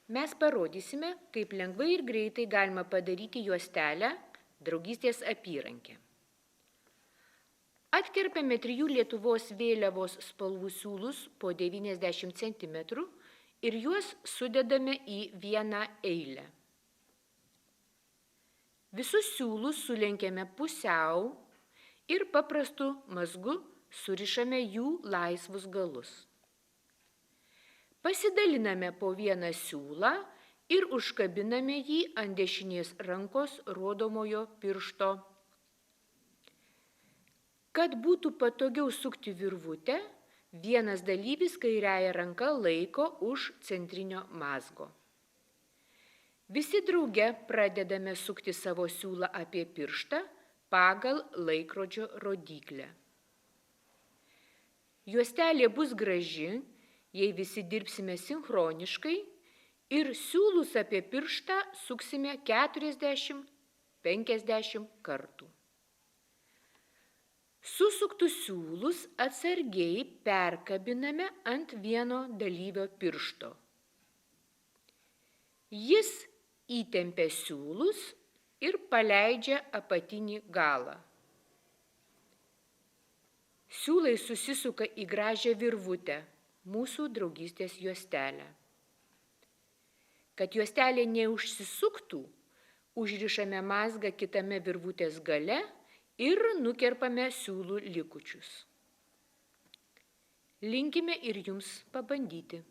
Mes parodysime, kaip lengvai ir greitai galima padaryti juostelę draugystės apyrankę. Atkerpame 3 Lietuvos vėliavos spalvų siūlus po 90 cm ir juos sudedame į vieną eilę. Visus siūlus sulenkiame pusiau ir paprastu mazgu surišame jų laisvus galus. Pasidaliname po vieną siūlą ir užkabiname jį ant dešinės rankos rodomojo piršto. Kad būtų patogiau sukti virvutę, vienas dalyvis kairiąja ranka laiko už centrinio mazgo. Visi drauge pradedame sukti savo siūlą apie pirštą pagal laikrodžio rodyklę. Juostelė bus graži, jei visi dirbsime sinchroniškai ir siūlus apie pirštą suksime 40–50 kartų. Susuktus siūlus atsargiai perkabiname ant vieno dalyvio piršto. Jis įtempia siūlus ir paleidžia apatinį galą. Siūlai susisuka į gražią virvutę, mūsų draugystės juostelę. Kad juostelė neužsisuktų, užrišame mazgą kitame virvutės gale ir nukerpame siūlų likučius. Linkime ir jums pabandyti.